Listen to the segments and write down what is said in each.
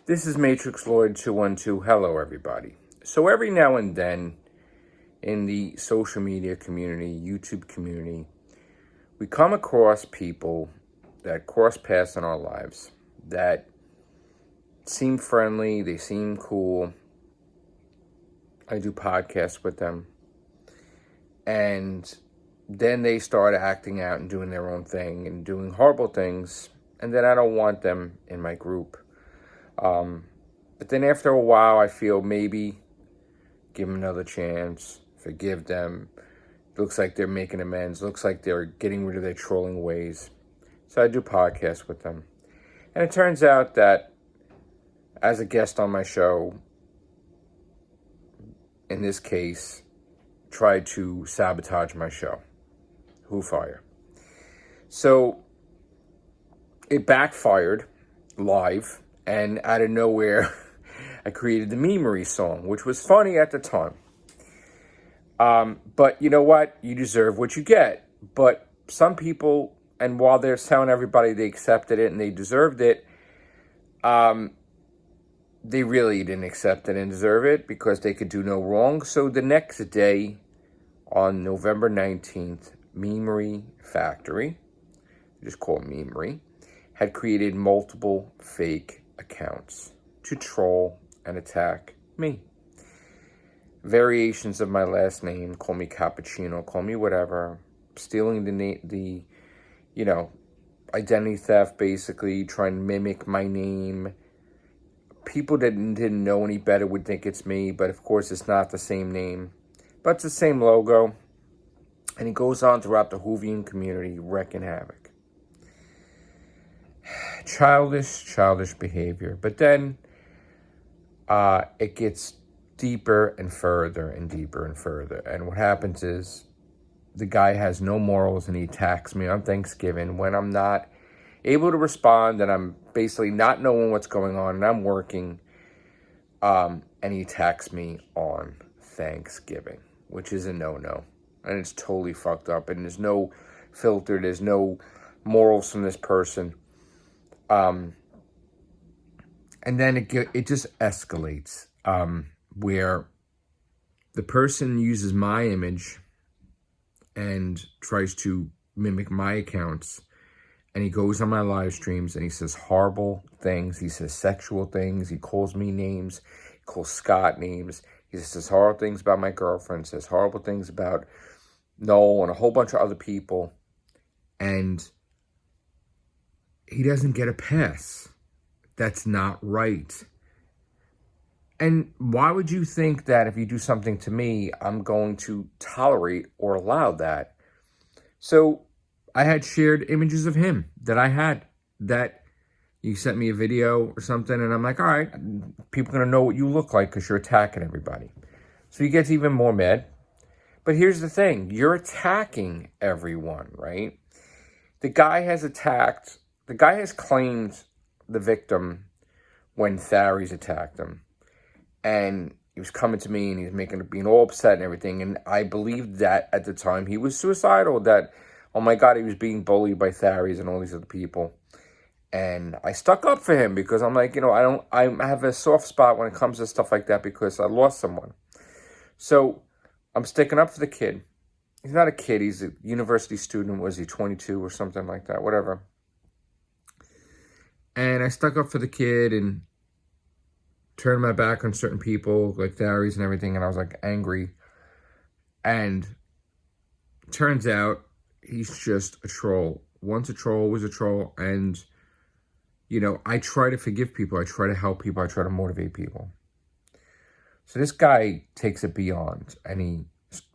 This is MatrixVlog 212. Hello, everybody. So every now and then in the social media community, YouTube community, we come across people that cross paths in our lives that seem friendly, they seem cool. I do podcasts with them. And then they start acting out and doing their own thing and doing horrible things. And then I don't want them in my group. But then after a while, I feel maybe give them another chance, forgive them. Looks like they're making amends. Looks like they're getting rid of their trolling ways. So I do podcasts with them. And it turns out that as a guest on my show, in this case, tried to sabotage my show. Who fire? So it backfired live. And out of nowhere, I created the Memory song, which was funny at the time. But you know what? You deserve what you get. But some people, and while they're telling everybody they accepted it and they deserved it, they really didn't accept it and deserve it because they could do no wrong. So the next day, on November 19th, Memory Factory, just call it Memory, had created multiple fake accounts to troll and attack me. Variations of my last name, call me Cappuccino, call me whatever, stealing the identity theft, basically trying to mimic my name. People that didn't know any better would think it's me, but of course it's not the same name, but it's the same logo. And he goes on throughout the Whovian community, wrecking havoc. Childish behavior. But then it gets deeper and further and deeper and further. And what happens is the guy has no morals and he attacks me on Thanksgiving when I'm not able to respond and I'm basically not knowing what's going on and I'm working. And he attacks me on Thanksgiving, which is a no-no. And it's totally fucked up. And there's no filter. There's no morals from this person. And then it just escalates, where the person uses my image and tries to mimic my accounts, and he goes on my live streams and he says horrible things. He says sexual things. He calls me names. He calls Scott names. He says horrible things about my girlfriend. Says horrible things about Noel and a whole bunch of other people. And he doesn't get a pass. That's not right. And why would you think that if you do something to me, I'm going to tolerate or allow that? So I had shared images of him that I had, that you sent me a video or something, and I'm like, all right, people are going to know what you look like because you're attacking everybody. So he gets even more mad. But here's the thing. You're attacking everyone, right? The guy has claimed the victim when Tharies attacked him. And he was coming to me and he was being all upset and everything. And I believed that at the time he was suicidal, that, oh my God, he was being bullied by Tharies and all these other people. And I stuck up for him because I'm like, I have a soft spot when it comes to stuff like that because I lost someone. So I'm sticking up for the kid. He's not a kid. He's a university student. Was he 22 or something like that? Whatever. And I stuck up for the kid and turned my back on certain people, like Tharies and everything, and I was, like, angry. And turns out he's just a troll. Once a troll, always a troll. And, I try to forgive people. I try to help people. I try to motivate people. So this guy takes it beyond. And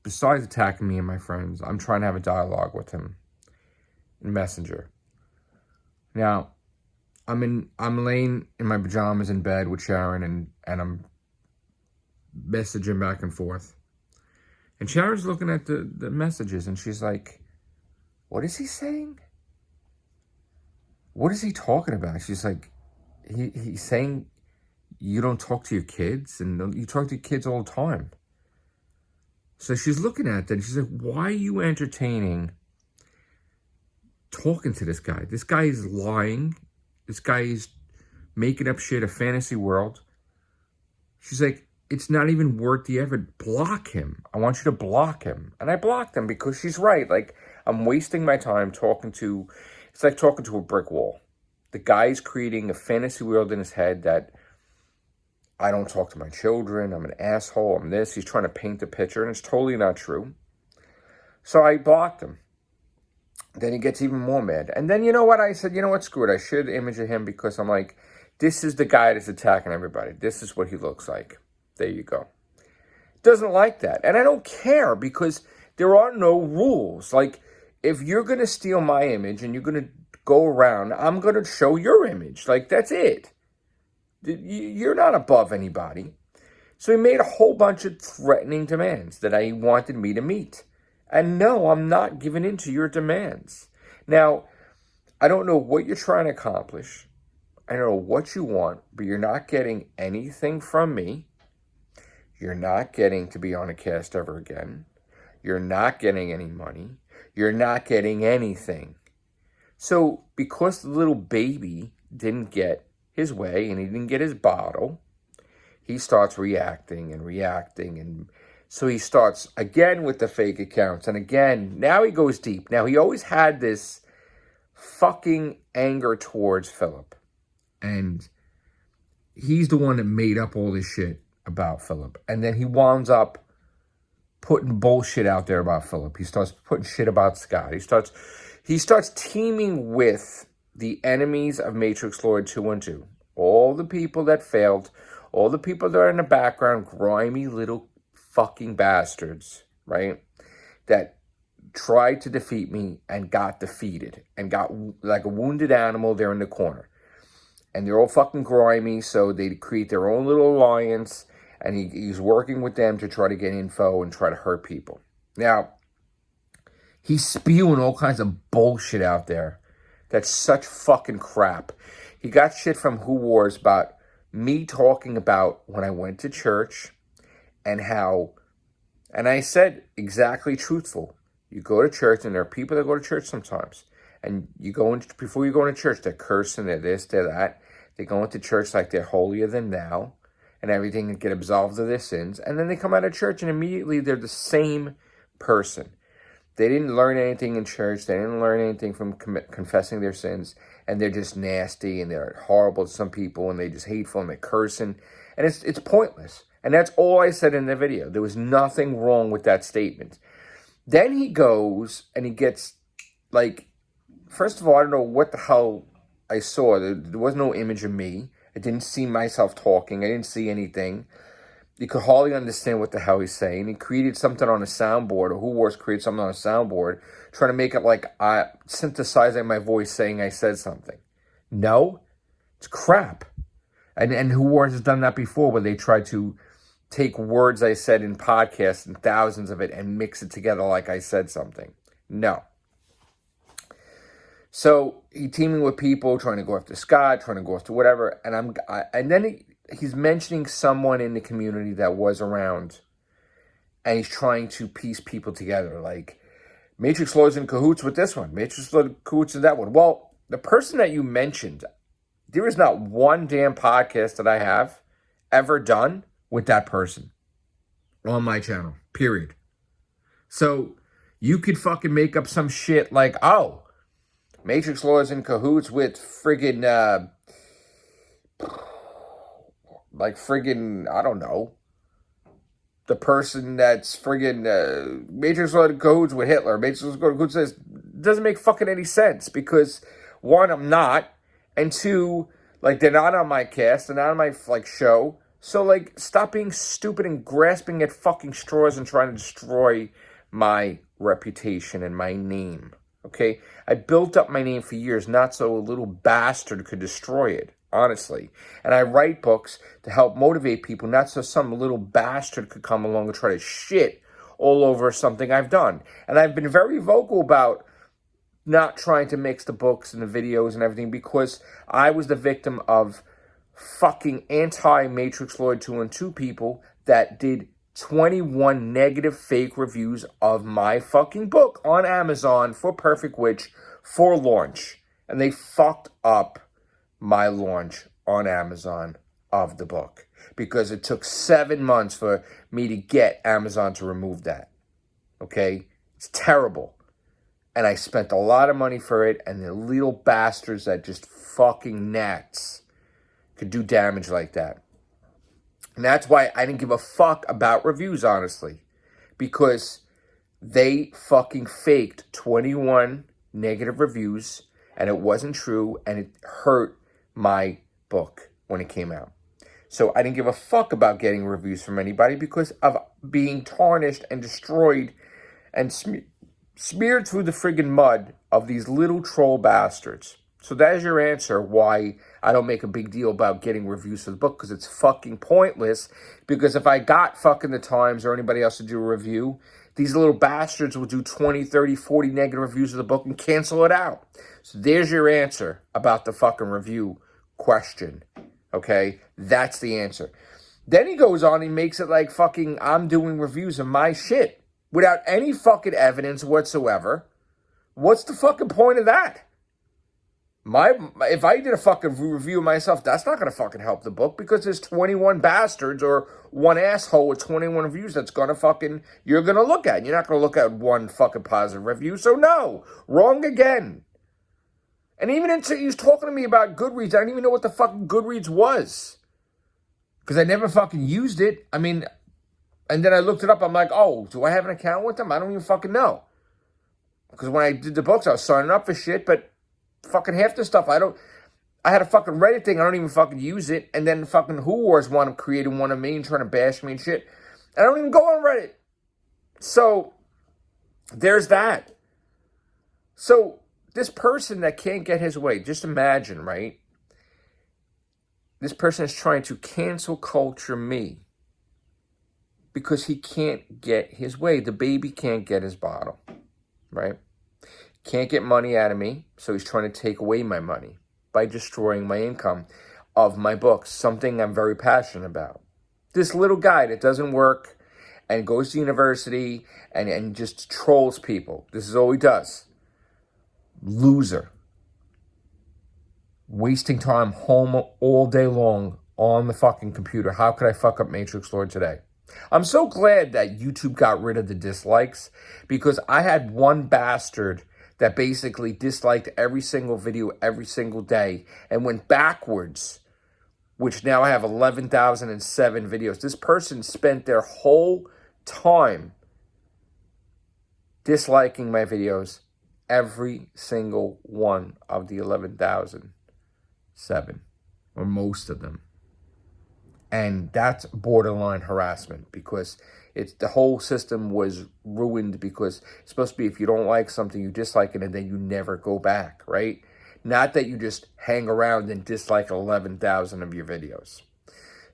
besides attacking me and my friends, I'm trying to have a dialogue with him in Messenger. Now, I'm laying in my pajamas in bed with Sharon and I'm messaging back and forth. And Sharon's looking at the messages and she's like, what is he saying? What is he talking about? She's like, he's saying you don't talk to your kids and you talk to your kids all the time. So she's looking at that and she's like, why are you entertaining talking to this guy? This guy is lying. This guy is making up shit, a fantasy world. She's like, it's not even worth the effort. Block him. I want you to block him. And I blocked him because she's right. Like, I'm wasting my time talking to, it's like talking to a brick wall. The guy's creating a fantasy world in his head that I don't talk to my children. I'm an asshole. I'm this. He's trying to paint a picture, and it's totally not true. So I blocked him. Then he gets even more mad. And then, you know what? I said, you know what? Screw it. I should image him because I'm like, this is the guy that's attacking everybody. This is what he looks like. There you go. Doesn't like that. And I don't care because there are no rules. Like, if you're going to steal my image and you're going to go around, I'm going to show your image. Like, that's it. You're not above anybody. So he made a whole bunch of threatening demands that I wanted me to meet. And no, I'm not giving in to your demands. Now, I don't know what you're trying to accomplish. I don't know what you want, but you're not getting anything from me. You're not getting to be on a cast ever again. You're not getting any money. You're not getting anything. So because the little baby didn't get his way and he didn't get his bottle, he starts reacting. And so he starts again with the fake accounts. And again, now he goes deep. Now, he always had this fucking anger towards Philip. And he's the one that made up all this shit about Philip. And then he winds up putting bullshit out there about Philip. He starts putting shit about Scott. He starts teaming with the enemies of Matrix Lord 212. All the people that failed, all the people that are in the background, grimy little fucking bastards, right? That tried to defeat me and got defeated and got like a wounded animal there in the corner. And they're all fucking grimy, so they create their own little alliance, and he's working with them to try to get info and try to hurt people. Now, he's spewing all kinds of bullshit out there. That's such fucking crap. He got shit from Who Wars about me talking about when I went to church and how, and I said exactly truthful. You go to church, and there are people that go to church sometimes. And you go in, before you go into church, they're cursing, they're this, they're that. They go into church like they're holier than thou and everything, and get absolved of their sins. And then they come out of church and immediately they're the same person. They didn't learn anything in church. They didn't learn anything from confessing their sins. And they're just nasty and they're horrible to some people and they're just hateful and they're cursing. And it's pointless. And that's all I said in the video. There was nothing wrong with that statement. Then he goes and he gets like, first of all, I don't know what the hell I saw. There was no image of me. I didn't see myself talking. I didn't see anything. You could hardly understand what the hell he's saying. He created something on a soundboard, or Who Wars created something on a soundboard, trying to make it like synthesizing my voice saying I said something. No, it's crap. And Who Wars has done that before, where they tried to take words I said in podcasts and thousands of it and mix it together like I said something. No. So he teaming with people, trying to go after Scott, trying to go after whatever, and then he's mentioning someone in the community that was around, and he's trying to piece people together, like Matrix Lord's in cahoots with this one, Matrix Lord in cahoots with that one. Well, the person that you mentioned, there is not one damn podcast that I have ever done with that person on my channel, period. So you could fucking make up some shit like, oh, Matrix Lord's in cahoots with friggin', I don't know, the person that's friggin' Matrix Lord in cahoots with Hitler. Matrix Lord in cahoots says, doesn't make fucking any sense because, one, I'm not, and two, like, they're not on my cast, they're not on my, like, show. So, like, stop being stupid and grasping at fucking straws and trying to destroy my reputation and my name. Okay, I built up my name for years, not so a little bastard could destroy it, honestly. And I write books to help motivate people, not so some little bastard could come along and try to shit all over something I've done. And I've been very vocal about not trying to mix the books and the videos and everything because I was the victim of fucking anti-Matrix Lord 212 people that did 21 negative fake reviews of my fucking book on Amazon for Perfect Witch for launch. And they fucked up my launch on Amazon of the book because it took 7 months for me to get Amazon to remove that. Okay? It's terrible. And I spent a lot of money for it, and the little bastards that just fucking gnats could do damage like that. And that's why I didn't give a fuck about reviews, honestly. Because they fucking faked 21 negative reviews, and it wasn't true, and it hurt my book when it came out. So I didn't give a fuck about getting reviews from anybody because of being tarnished and destroyed and smeared through the friggin' mud of these little troll bastards. So that is your answer why I don't make a big deal about getting reviews for the book, because it's fucking pointless. Because if I got fucking the Times or anybody else to do a review, these little bastards will do 20, 30, 40 negative reviews of the book and cancel it out. So there's your answer about the fucking review question. Okay? That's the answer. Then he goes on, he makes it like fucking I'm doing reviews of my shit without any fucking evidence whatsoever. What's the fucking point of that? If I did a fucking review of myself, that's not going to fucking help the book because there's 21 bastards or one asshole with 21 reviews that's going to fucking, you're going to look at. You're not going to look at one fucking positive review. So no, wrong again. And even until he was talking to me about Goodreads, I didn't even know what the fucking Goodreads was. Because I never fucking used it. I mean, and then I looked it up. I'm like, oh, do I have an account with them? I don't even fucking know. Because when I did the books, I was signing up for shit, but fucking half the stuff, I had a fucking Reddit thing, I don't even fucking use it, and then fucking Who Wars created one of me and trying to bash me and shit. I don't even go on Reddit. So, there's that. So, this person that can't get his way, just imagine, right? This person is trying to cancel culture me because he can't get his way. The baby can't get his bottle, right? Can't get money out of me, so he's trying to take away my money by destroying my income of my books, something I'm very passionate about. This little guy that doesn't work and goes to university and just trolls people. This is all he does. Loser. Wasting time home all day long on the fucking computer. How could I fuck up MatrixVlog today? I'm so glad that YouTube got rid of the dislikes because I had one bastard that basically disliked every single video every single day and went backwards, which now I have 11,007 videos. This person spent their whole time disliking my videos, every single one of the 11,007, or most of them. And that's borderline harassment because the whole system was ruined because it's supposed to be if you don't like something, you dislike it, and then you never go back, right? Not that you just hang around and dislike 11,000 of your videos.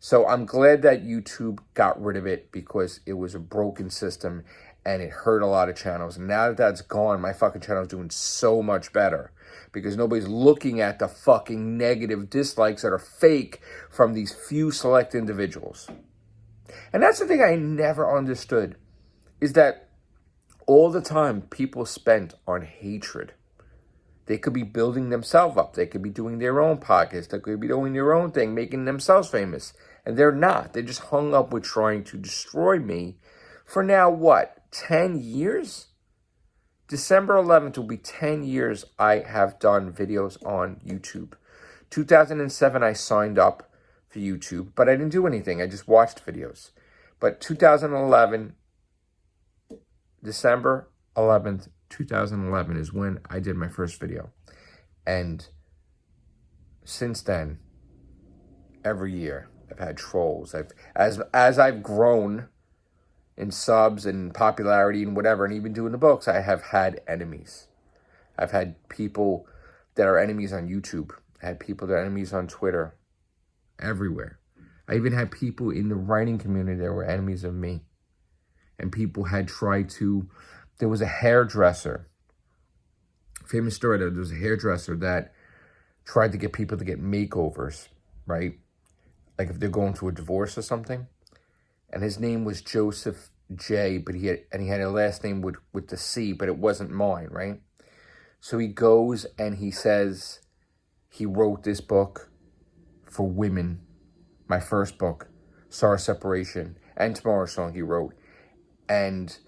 So I'm glad that YouTube got rid of it because it was a broken system and it hurt a lot of channels. And now that that's gone, my fucking channel is doing so much better because nobody's looking at the fucking negative dislikes that are fake from these few select individuals. And that's the thing I never understood, is that all the time people spent on hatred. They could be building themselves up. They could be doing their own podcast. They could be doing their own thing, making themselves famous. And they're not. They're just hung up with trying to destroy me for now, what, 10 years? December 11th will be 10 years I have done videos on YouTube. 2007, I signed up for YouTube, but I didn't do anything. I just watched videos. But 2011, December 11th, 2011 is when I did my first video. And since then, every year, I've had trolls. As I've grown in subs and popularity and whatever, and even doing the books, I have had enemies. I've had people that are enemies on YouTube. I had people that are enemies on Twitter. Everywhere. I even had people in the writing community that were enemies of me. And people had tried to... There was a hairdresser. Famous story, there was a hairdresser that tried to get people to get makeovers, right? Like if they're going through a divorce or something. And his name was Joseph J, but he had a last name with the C, but it wasn't mine, right? So he goes and he says he wrote this book for women, my first book, Sorrow, Separation, and Tomorrow's Song he wrote, and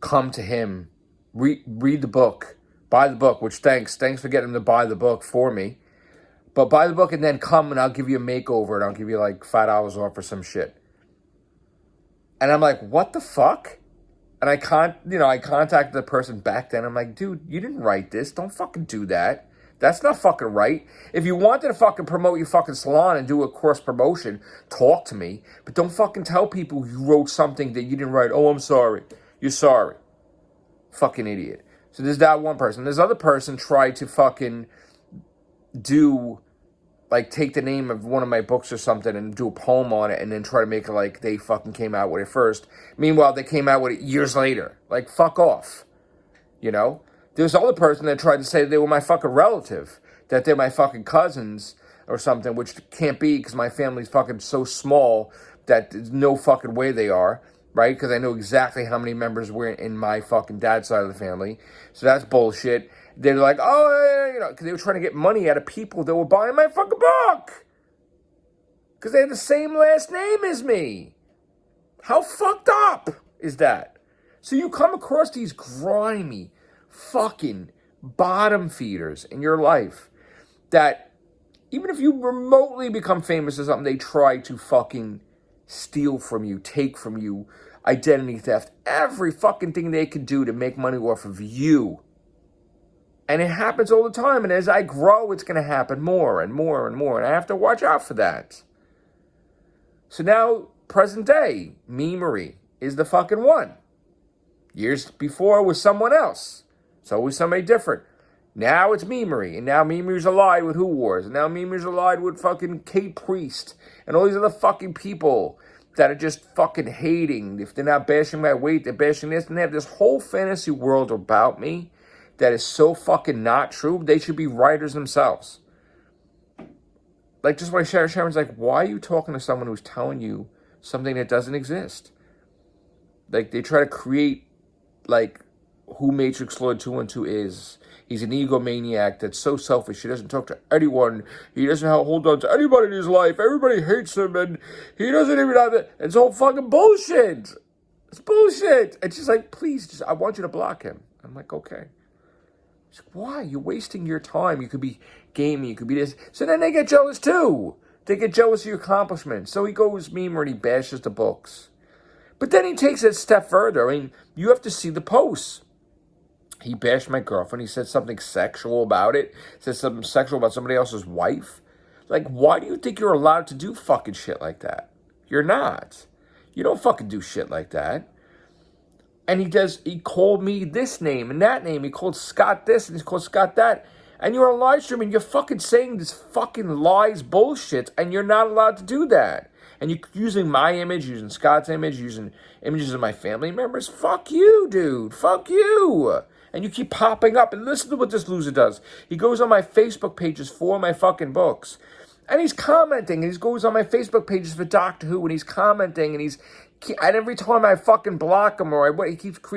come to him, read the book, buy the book, which thanks for getting him to buy the book for me, but buy the book and then come and I'll give you a makeover and I'll give you like $5 off or some shit. And I'm like, what the fuck? And I contacted the person back then. I'm like, dude, you didn't write this. Don't fucking do that. That's not fucking right. If you wanted to fucking promote your fucking salon and do a cross promotion, talk to me. But don't fucking tell people you wrote something that you didn't write. Oh, I'm sorry. You're sorry. Fucking idiot. So there's that one person. This other person tried to fucking do, like, take the name of one of my books or something and do a poem on it and then try to make it like they fucking came out with it first. Meanwhile, they came out with it years later. Like, fuck off. You know? There's another person that tried to say they were my fucking relative, that they're my fucking cousins or something, which can't be because my family's fucking so small that there's no fucking way they are, right? Because I know exactly how many members were in my fucking dad's side of the family. So that's bullshit. They're like, oh, you know, because they were trying to get money out of people that were buying my fucking book. Because they had the same last name as me. How fucked up is that? So you come across these grimy fucking bottom feeders in your life that even if you remotely become famous or something, they try to fucking steal from you, take from you, identity theft, every fucking thing they can do to make money off of you. And it happens all the time. And as I grow, it's going to happen more and more and more. And I have to watch out for that. So now, present day, me, Marie, is the fucking one. Years before, it was someone else. It's always somebody different. Now it's me, Marie. And now me, Marie's allied with Who Wars. And now me, Marie's allied with fucking Kate Priest. And all these other fucking people that are just fucking hating. If they're not bashing my weight, they're bashing this. And they have this whole fantasy world about me that is so fucking not true. They should be writers themselves. Like, just when Sharon's like, why are you talking to someone who's telling you something that doesn't exist? Like, they try to create, like, who MatrixVlog 212 is. He's an egomaniac that's so selfish. He doesn't talk to anyone. He doesn't hold on to anybody in his life. Everybody hates him, and he doesn't even have it. It's all fucking bullshit. It's bullshit. It's just like, please, I want you to block him. I'm like, okay. She's like, why? You're wasting your time. You could be gaming. You could be this. So then they get jealous too. They get jealous of your accomplishments. So he goes memer and he bashes the books. But then he takes it a step further. I mean, you have to see the posts. He bashed my girlfriend. He said something sexual about it. Said something sexual about somebody else's wife. Like, why do you think you're allowed to do fucking shit like that? You're not. You don't fucking do shit like that. And he called me this name and that name. He called Scott this and he called Scott that. And you're on live stream and you're fucking saying this fucking lies bullshit and you're not allowed to do that. And you're using my image, using Scott's image, using images of my family members. Fuck you, dude. Fuck you. And you keep popping up. And listen to what this loser does. He goes on my Facebook pages for my fucking books. And he's commenting. And he goes on my Facebook pages for Doctor Who. And he's commenting. And every time I fucking block him or he keeps creating.